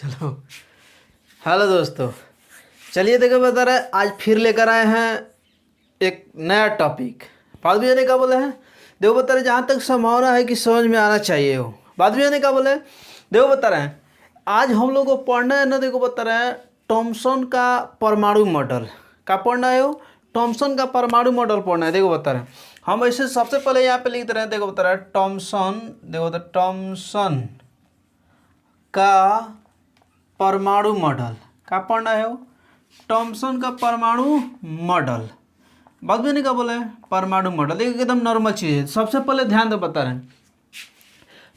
चलो। हेलो दोस्तों, चलिए देखो बता रहे आज फिर लेकर आए हैं एक नया टॉपिक। बात भी जाने का बोले हैं, देखो बता रहे जहाँ तक संभावना है कि समझ में आना चाहिए हो। बात भी जाने का बोले, देखो बता रहे हैं आज हम लोग को पढ़ना है ना। देखो बता रहे हैं थॉमसन का परमाणु मॉडल का पढ़ना है हो। थॉमसन का परमाणु मॉडल पढ़ना है। देखो बता रहे हैं हम ऐसे सबसे पहले यहाँ पे लिख रहे हैं। देखो बता रहे हैं थॉमसन, देखो बता थॉमसन का परमाणु मॉडल का पढ़ना है वो। थॉमसन का परमाणु मॉडल, बात भी नहीं का बोले परमाणु मॉडल, देखो एकदम नॉर्मल चीज़ है। सबसे पहले ध्यान दे बता रहे हैं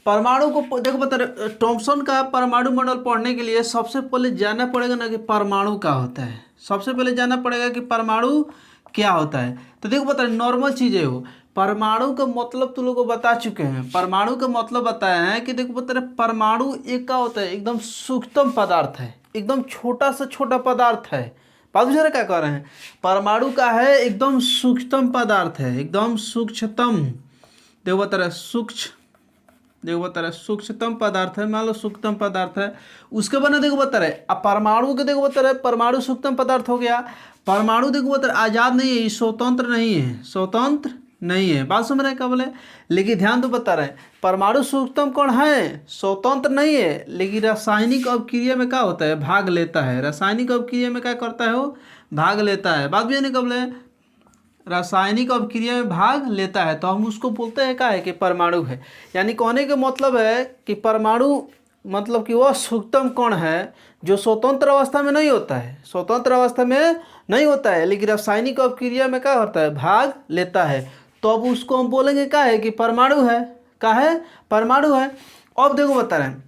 परमाणु को, देखो बता रहे थॉमसन का परमाणु मॉडल पढ़ने के लिए सबसे पहले जानना पड़ेगा ना कि परमाणु क्या होता है। सबसे पहले जानना पड़ेगा कि परमाणु क्या होता है। तो देखो बता रहे नॉर्मल चीज़ें हो। परमाणु का मतलब तुम लोग को बता चुके हैं। परमाणु का मतलब बताया है कि देखो बता रहे परमाणु एक का होता है एकदम सूक्ष्म पदार्थ है, एकदम छोटा से छोटा पदार्थ है। बात बुझ रहे क्या कह रहे हैं, परमाणु का है एकदम सूक्ष्म पदार्थ है, एकदम सूक्ष्मतम। देखो बता रहे सूक्ष्म, देखो बता रहे सूक्ष्मतम पदार्थ है। मान लो सूक्ष्मतम पदार्थ है, उसके बाद देखो बता रहे अब परमाणु के, देखो बता रहे परमाणु सूक्ष्मतम पदार्थ हो गया। परमाणु देखो बता रहे आज़ाद नहीं है, ये स्वतंत्र नहीं है, स्वतंत्र नहीं है। बात समझ रहे हैं क्या बोले, लेकिन ध्यान तो बता रहे हैं परमाणु सूक्ष्मतम कौन है, स्वतंत्र नहीं है, लेकिन रासायनिक अभिक्रिया में क्या होता है, भाग लेता है। रासायनिक अभिक्रिया में क्या करता है वो, भाग लेता है। बात भी नहीं कब बोले रासायनिक अभिक्रिया में भाग लेता है, तो हम उसको बोलते हैं क्या है कि परमाणु है। यानी कहने का मतलब है कि परमाणु मतलब कि वह सूक्ष्मतम कण है जो स्वतंत्र अवस्था में नहीं होता है, स्वतंत्र अवस्था में नहीं होता है, लेकिन रासायनिक अभिक्रिया में क्या होता है, भाग लेता है। तो अब उसको हम बोलेंगे क्या है कि परमाणु है। क्या है, परमाणु है। अब देखो बता रहे हैं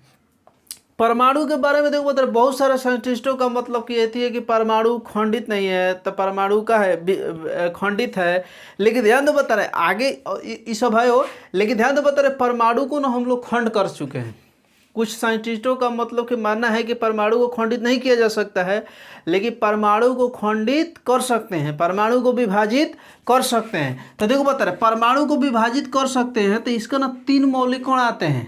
परमाणु के बारे में, देखो बता रहे बहुत सारे साइंटिस्टों का मतलब कि ये है कि परमाणु खंडित नहीं है, तो परमाणु का है खंडित है। लेकिन ध्यान दो बता रहे आगे ये सब है हो, लेकिन ध्यान दो बता रहे परमाणु को ना हम लोग खंड कर चुके हैं। कुछ साइंटिस्टों का मतलब कि मानना है कि परमाणु को खंडित नहीं किया जा सकता है, लेकिन परमाणु को खंडित कर सकते हैं, परमाणु को विभाजित कर सकते हैं। तो देखो बता रहे परमाणु को विभाजित कर सकते हैं, तो इसका ना 3 मौलिक कण आते हैं,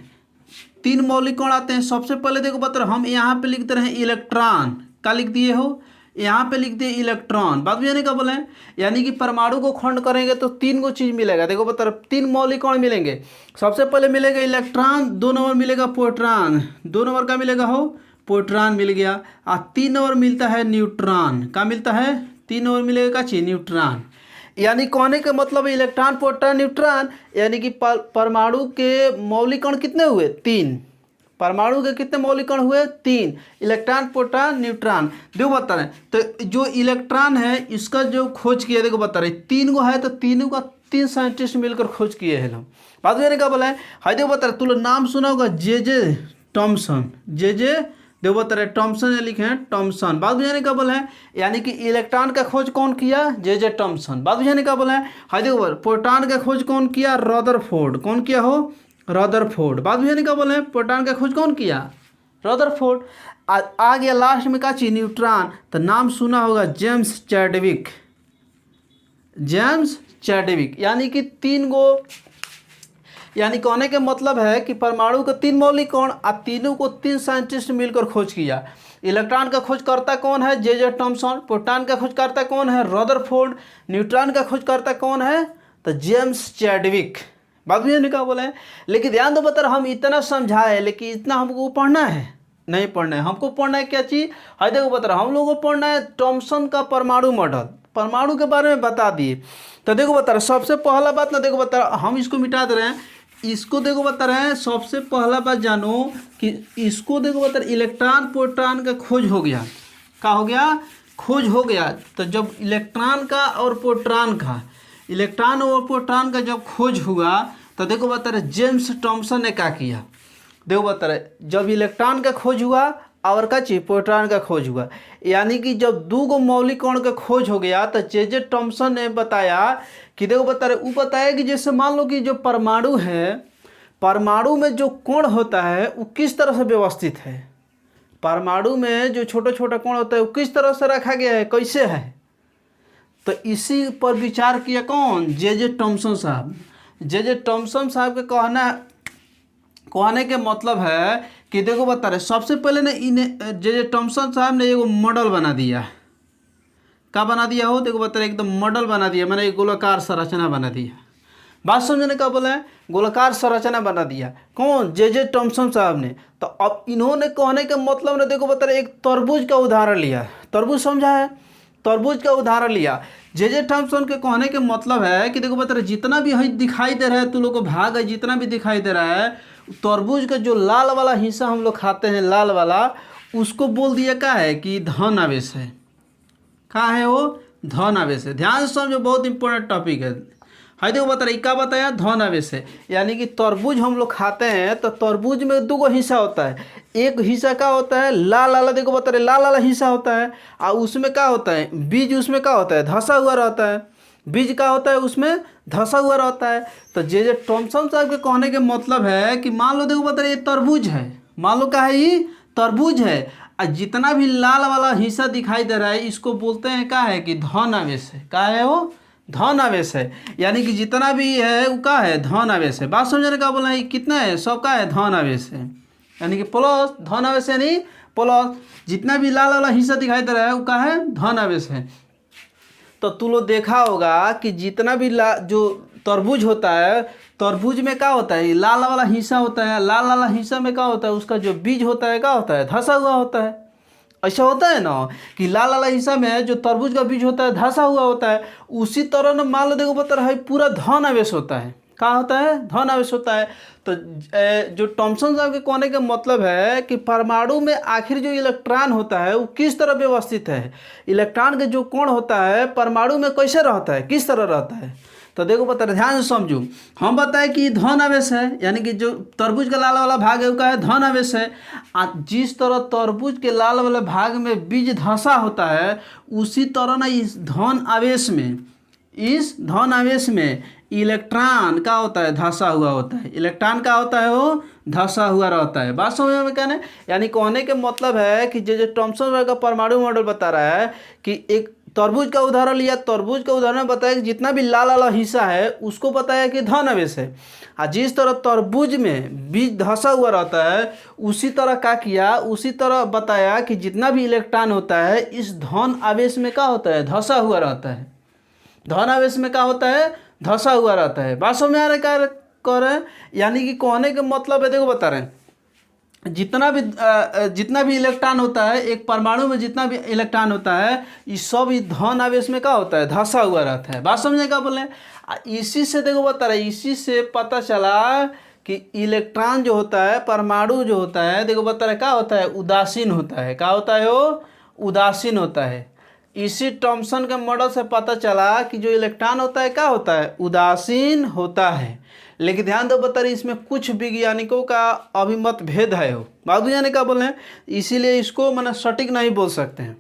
3 मौलिक कण आते हैं। सबसे पहले देखो बता रहे हम यहाँ पे लिखते रहे इलेक्ट्रॉन, क्या लिख दिए हो, यहाँ पे लिख दिए इलेक्ट्रॉन। बात भी यानी क्या बोले, यानी कि परमाणु को खंड करेंगे तो 3 गो चीज़ मिलेगा। देखो बता रहे 3 मौलिक कण मिलेंगे। सबसे पहले मिलेगा इलेक्ट्रॉन, 2 नंबर मिलेगा प्रोटॉन, 2 नंबर का मिलेगा हो प्रोटॉन मिल गया, और 3 नंबर मिलता है न्यूट्रॉन। क्या मिलता है, 3 नंबर मिलेगा क्या चीज, न्यूट्रॉन। यानी कहने का मतलब इलेक्ट्रॉन प्रोटॉन न्यूट्रॉन, यानी कि परमाणु के मौलिक कण कितने हुए, 3। परमाणु के कितने मौलिक कण हुए, 3, इलेक्ट्रॉन प्रोटॉन न्यूट्रॉन। देखो बता रहे तो जो इलेक्ट्रॉन है इसका जो खोज किया, देखो बता रहे 3 गो है, तो तीनों का 3 साइंटिस्ट मिलकर खोज किए हैं लोग। बात मैंने क्या बोला है, हाई देखो बता रहे तू लोग नाम सुना होगा जे थॉमसन, जे देखो बता रहे थॉमसन लिखे हैं थॉमसन। बात बुझाने का बोला है, यानी कि इलेक्ट्रॉन का खोज कौन किया, जे थॉमसन। बात बुझाने का बोला है, हाई देखो प्रोटॉन का खोज कौन किया, रदरफोर्ड। कौन किया हो, रदरफोर्ड। बात बुझाने का बोले प्रोटॉन का खोज कौन किया, रदरफोर्ड। आ गया लास्ट में का चीज, न्यूट्रॉन, तो नाम सुना होगा जेम्स चैडविक, जेम्स चैडविक। यानी कि 3 गो, यानी कहने का मतलब है कि परमाणु के 3 मौलिक कण, और तीनों को 3 साइंटिस्ट मिलकर खोज किया। इलेक्ट्रॉन का खोजकर्ता कौन है, जे थॉमसन। प्रोटॉन का खोजकर्ता कौन है, रदरफोर्ड। न्यूट्रॉन का खोजकर्ता कौन है, तो जेम्स चैडविक। बात भी नहीं क्या बोले हैं, लेकिन ध्यान दो बता हम इतना समझाए, लेकिन इतना हमको पढ़ना है नहीं पढ़ना है। हमको पढ़ना है क्या चीज़, हाई देखो बता हम लोगों को पढ़ना है थॉमसन का परमाणु मॉडल, परमाणु के बारे में बता दिए। तो देखो बता रहे सबसे पहला बात ना, देखो बता हम इसको मिटा दे रहे हैं, इसको देखो बता रहे हैं सबसे पहला बात जानो कि इसको देखो बता रहे इलेक्ट्रॉन प्रोटॉन का खोज हो गया। क्या हो गया, खोज हो गया। तो जब इलेक्ट्रॉन का और प्रोटॉन का, इलेक्ट्रॉन और प्रोटॉन का जब खोज हुआ, तो देखो बता रहे जेम्स थॉमसन ने क्या किया। देखो बता रहे जब इलेक्ट्रॉन का खोज हुआ और का चीज प्रोटॉन का खोज हुआ, यानी कि जब 2 गो मौलिक कण का खोज हो गया, तो जे थॉमसन ने बताया कि देखो बता रहे वो बताया कि जैसे मान लो कि जो परमाणु है, परमाणु में जो कण होता है वो किस तरह से व्यवस्थित है, परमाणु में जो छोटा छोटा कण होता है वो किस तरह से रखा गया है, कैसे है। तो इसी पर विचार किया कौन, जे थॉमसन साहब। जे थॉमसन साहब के कहने के मतलब है कि देखो बता रहे सबसे पहले ने इन्हें जे थॉमसन साहब ने एगो मॉडल बना दिया। क्या बना दिया हो, देखो बता रहे एकदम मॉडल बना दिया, मैंने एक गोलाकार संरचना बना दिया। बात समझने का बोला है, गोलाकार संरचना बना दिया। कौन? जे थॉमसन साहब ने। तो अब इन्होंने कहने का मतलब ने देखो बता रहे एक तरबूज का उदाहरण लिया। तरबूज समझा है, तरबूज का उदाहरण लिया। जे थॉमसन के कहने के मतलब है कि देखो बता रहे जितना भी है दिखाई दे रहा है, तू लोग को भाग है जितना भी दिखाई दे रहा है, तरबूज का जो लाल वाला हिस्सा हम लोग खाते हैं, लाल वाला, उसको बोल दिया क्या है कि धन आवेश है। क्या है वो? धन आवेश है। ध्यान से समझो, बहुत इंपॉर्टेंट टॉपिक है। हाई देखो बता रहे क्या बताया? धन आवेश है। यानी कि तरबूज हम लोग खाते हैं तो तरबूज में दो हिस्सा होता है। एक हिस्सा क्या होता है? लाल वाला, देखो बता रहे लाल वाला हिस्सा होता है, और उसमें क्या होता है? बीज उसमें क्या होता है? धंसा हुआ रहता है। बीज क्या होता है? उसमें धंसा हुआ रहता है। तो जे थॉमसन साहब के कहने के मतलब है कि मान लो देखो बता रहे ये तरबूज है, मान लो क्या है? ये तरबूज है, और जितना भी लाल वाला हिस्सा दिखाई दे रहा है इसको बोलते हैं क्या है? कि धन आवेश है। क्या है वो? धन आवेश है। यानी कि जितना भी है वो क्या है? धन आवेश है। बात समझने का बोला है कितना है? सब का है? धन आवेश है। यानी कि प्लस धन आवेश है, नहीं प्लस जितना भी लाल वाला हिस्सा दिखाई दे रहा है वो क्या है? धन आवेश है। तो तू लोग देखा होगा कि जितना भी जो तरबूज होता है, तरबूज में क्या होता है? लाल वाला हिस्सा होता है, लाल वाला हिस्सा में क्या होता है? उसका जो बीज होता है क्या होता है? धंसा हुआ होता है। ऐसा होता है ना कि लाल वाला हिस्सा में जो तरबूज का बीज होता है धंसा हुआ होता है। उसी तरह ना मान लो देखो बता रहा है पूरा धन आवेश होता है। क्या होता है? धन आवेश होता है। तो जो थॉमसन साहब के कहने का मतलब है कि परमाणु में आखिर जो इलेक्ट्रॉन होता है वो किस तरह व्यवस्थित है, इलेक्ट्रॉन के जो कोण होता है परमाणु में कैसे रहता है, किस तरह रहता है। तो देखो बता रहे ध्यान से समझो, हम बताएं कि धन आवेश है, यानी कि जो तरबूज का लाल वाला भाग है वो क्या है? धन आवेश है। जिस तरह तरबूज के लाल वाले भाग में बीज धंसा होता है, उसी तरह ना इस धन आवेश में इलेक्ट्रॉन का होता है? धंसा हुआ होता है। इलेक्ट्रॉन का होता है? वो धंसा हुआ रहता है। बात समझ में कहने यानी कहने के मतलब है कि जो थॉमसन का परमाणु मॉडल बता रहा है कि एक तरबूज का उदाहरण लिया, तरबूज का उदाहरण बताया कि जितना भी लाल वाला हिस्सा है उसको बताया कि धन आवेश है। और जिस तरह तरबूज में बीज धंसा हुआ रहता है उसी तरह क्या किया? उसी तरह बताया कि जितना भी इलेक्ट्रॉन होता है इस धन आवेश में क्या होता है? धंसा हुआ रहता है। धन आवेश में क्या होता है? धंसा हुआ रहता है। बात समझ में आ रहा है क्या कर रहे हैं? यानी कि कहने के मतलब है, देखो बता रहे हैं जितना भी इलेक्ट्रॉन होता है, एक परमाणु में जितना भी इलेक्ट्रॉन होता है इस सब इस धन आवेश में क्या होता है? धंसा हुआ रहता है। बात समझे क्या बोले? इसी से देखो बता रहे इसी से पता चला कि इलेक्ट्रॉन जो होता है, परमाणु जो होता है, देखो बता रहे क्या होता है? उदासीन होता है। क्या होता है? वो उदासीन होता है। इसी थॉमसन के मॉडल से पता चला कि जो इलेक्ट्रॉन होता है क्या होता है? उदासीन होता है। लेकिन ध्यान दो बता रही इसमें कुछ वैज्ञानिकों का अभिमत भेद है। हो बात बुझाने का बोले, इसीलिए इसको मैंने सटीक नहीं बोल सकते हैं।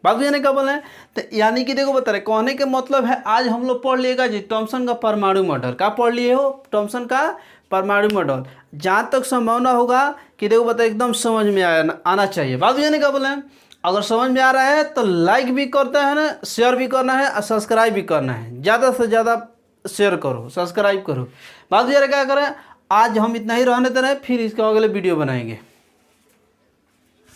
बात बुझाने का बोले तो यानी कि देखो बता रहे कहने के मतलब है आज हम लोग पढ़ लिएगा जी थॉमसन का परमाणु मॉडल। क्या पढ़ लिए हो? थॉमसन का परमाणु मॉडल। जहाँ तक संभावना होगा कि देखो बता एकदम समझ में आना चाहिए। बात बुझाने का बोले अगर समझ में आ रहा है तो लाइक भी करते हैं ना, शेयर भी करना है और सब्सक्राइब भी करना है। ज़्यादा से ज़्यादा शेयर करो, सब्सक्राइब करो। बात ये क्या करें, आज हम इतना ही रहने दे रहे हैं, फिर इसका अगले वीडियो बनाएंगे।